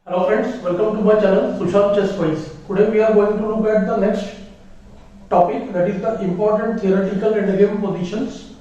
Hello friends, welcome to my channel Sushant Chess Wise. Today we are going to look at the next topic, that is the important theoretical endgame positions.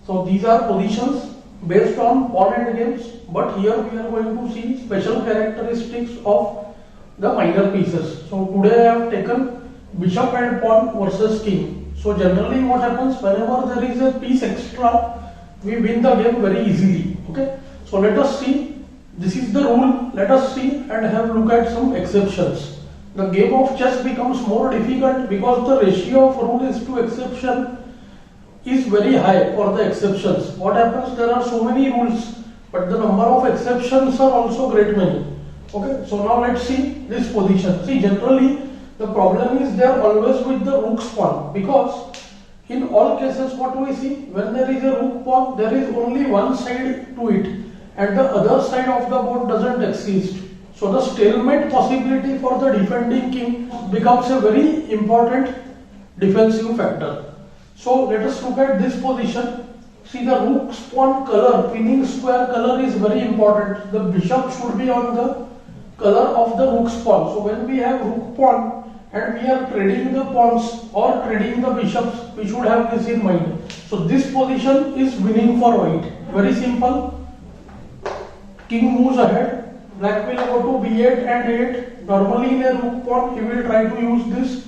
So these are positions based on pawn endgames, but here we are going to see special characteristics of the minor pieces. So today I have taken bishop and pawn versus king. So generally what happens, whenever there is a piece extra, we win the game very easily. Okay, so let us see. This is the rule. Let us see and have a look at some exceptions. The game of chess becomes more difficult because the ratio of rule is to exception is very high for the exceptions. What happens? There are so many rules, but the number of exceptions are also great many. Okay, so now let's see this position. See, generally the problem is there always with the rook's pawn, because in all cases what we see, when there is a rook pawn, there is only one side to it and the other side of the board doesn't exist. So the stalemate possibility for the defending king becomes a very important defensive factor. So let us look at this position. See, the rook's pawn color, winning square color is very important. The bishop should be on the color of the rook's pawn. So when we have rook pawn and we are trading the pawns or trading the bishops, we should have this in mind. So this position is winning for white. Very simple. King moves ahead, black will go to b8 and 8. Normally in a rook pawn he will try to use this.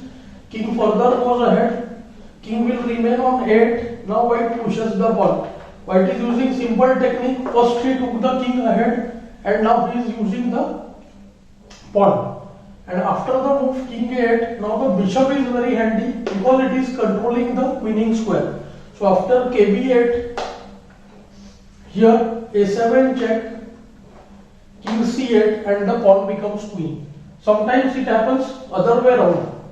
King further goes ahead, king will remain on 8. Now white pushes the pawn. White is using simple technique. First he took the king ahead and now he is using the pawn. And after the move king 8, now the bishop is very handy because it is controlling the winning square. So after kb8, here a7 check, king c8 and the pawn becomes queen. Sometimes it happens other way around.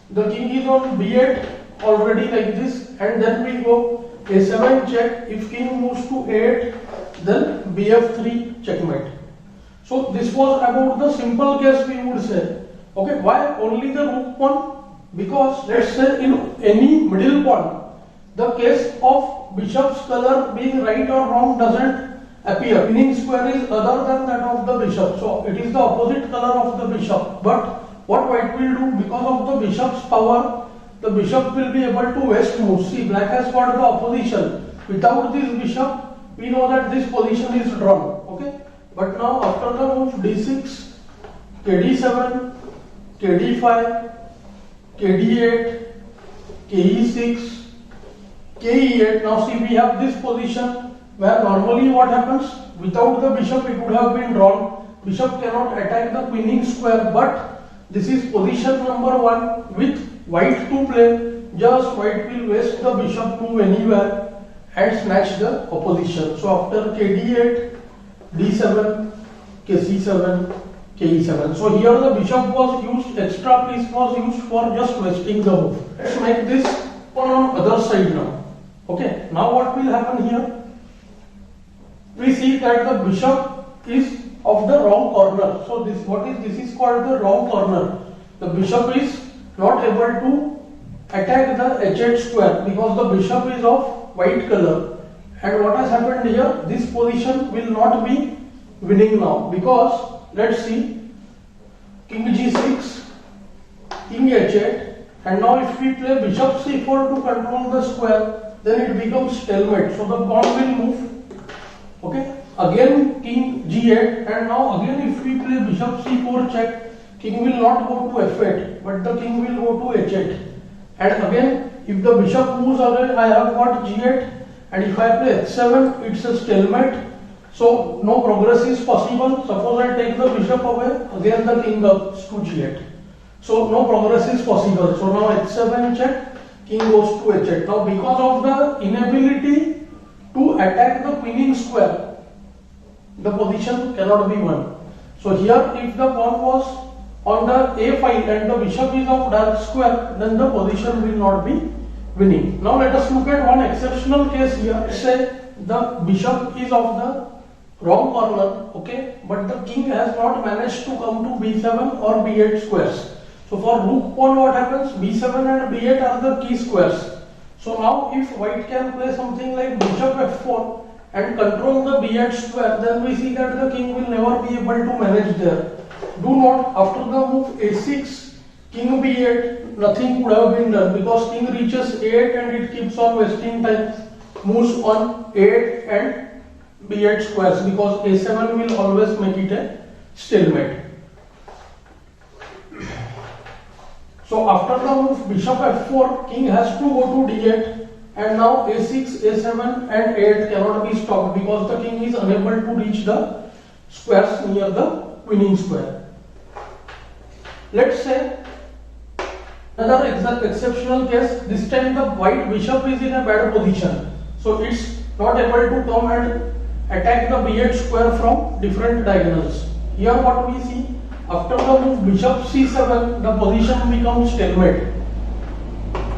The king is on b8 already like this, and then we go a7 check. If king moves to 8, then bf3 checkmate. So this was about the simple case, we would say. Okay, why only the rook pawn? Because let's say in any middle pawn, the case of bishop's color being right or wrong doesn't appear. Winning square is other than that of the bishop, so it is the opposite color of the bishop. But what white will do, because of the bishop's power, the bishop will be able to waste moves. See, black has got the opposition. Without this bishop, we know that this position is drawn. Okay, but now after the move d6, kd7, kd5, kd8, ke6, ke8. Now see, we have this position where normally what happens, without the bishop it would have been drawn. Bishop cannot attack the winning square, but this is position number 1 with white to play. Just white will waste the bishop move anywhere and snatch the opposition. So after kd8, d7, kc7, ke7. So here the bishop was used, extra piece was used for just wasting the move. Let's make this on other side now. Okay, now what will happen here? We see that the bishop is of the wrong corner. So this is called the wrong corner. The bishop is not able to attack the h8 square because the bishop is of white color. And what has happened here? This position will not be winning now, because let's see, king g6, king h8, and now if we play bishop c4 to control the square, then it becomes stalemate. So the pawn will move. Okay, again king g8, and now again if we play bishop c4 check, king will not go to f8, but the king will go to h8. And again if the bishop moves away, I have got g8, and if I play h7, it's a stalemate. So no progress is possible. Suppose I take the bishop away, again the king goes to g8. So no progress is possible. So now h7 check, king goes to h8. Now because of the inability to attack the winning square, the position cannot be won. So here if the pawn was on the a file and the bishop is of dark square, then the position will not be winning. Now let us look at one exceptional case here. Say the bishop is of the wrong corner, okay, but the king has not managed to come to b7 or b8 squares. So for rook pawn what happens? b7 and b8 are the key squares. So now if white can play something like bishop f4 and control the b8 square, then we see that the king will never be able to manage there. Do not, after the move a6, king b8, nothing could have been done because king reaches 8 and it keeps on wasting time, moves on 8 and b8 squares, because a7 will always make it a stalemate. So after the move bishop f4, king has to go to d8, and now a6, a7 and 8 cannot be stopped because the king is unable to reach the squares near the winning square. Let's say another exceptional case. This time the white bishop is in a bad position, so it's not able to come and attack the b8 square from different diagonals. Here what we see, after the move bishop c7, the position becomes stalemate.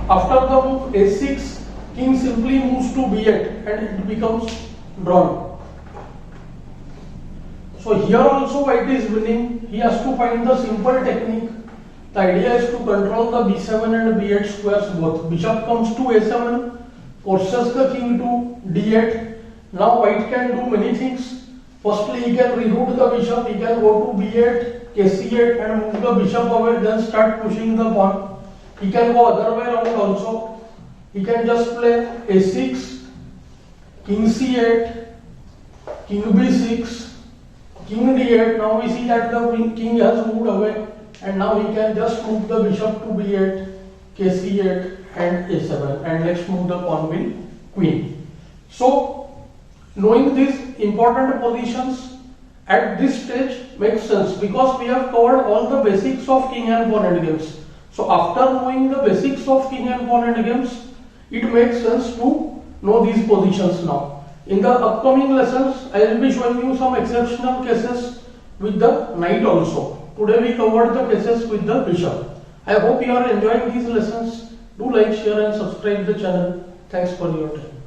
After the move a6, king simply moves to b8 and it becomes drawn. So here also white is winning. He has to find the simple technique. The idea is to control the b7 and b8 squares both. Bishop comes to a7, forces the king to d8. Now white can do many things. Firstly, he can reroute the bishop. He can go to b8, kc8 and move the bishop away, then start pushing the pawn. He can go other way around also. He can just play a6, king c8, king b6, king d8. Now we see that the king has moved away, and now he can just move the bishop to b8, kc8 and a7, and next move the pawn will queen. So knowing these important positions at this stage makes sense because we have covered all the basics of king and pawn endgames. So after knowing the basics of king and pawn endgames, it makes sense to know these positions now. In the upcoming lessons, I will be showing you some exceptional cases with the knight also. Today we covered the cases with the bishop. I hope you are enjoying these lessons. Do like, share and subscribe the channel. Thanks for your time.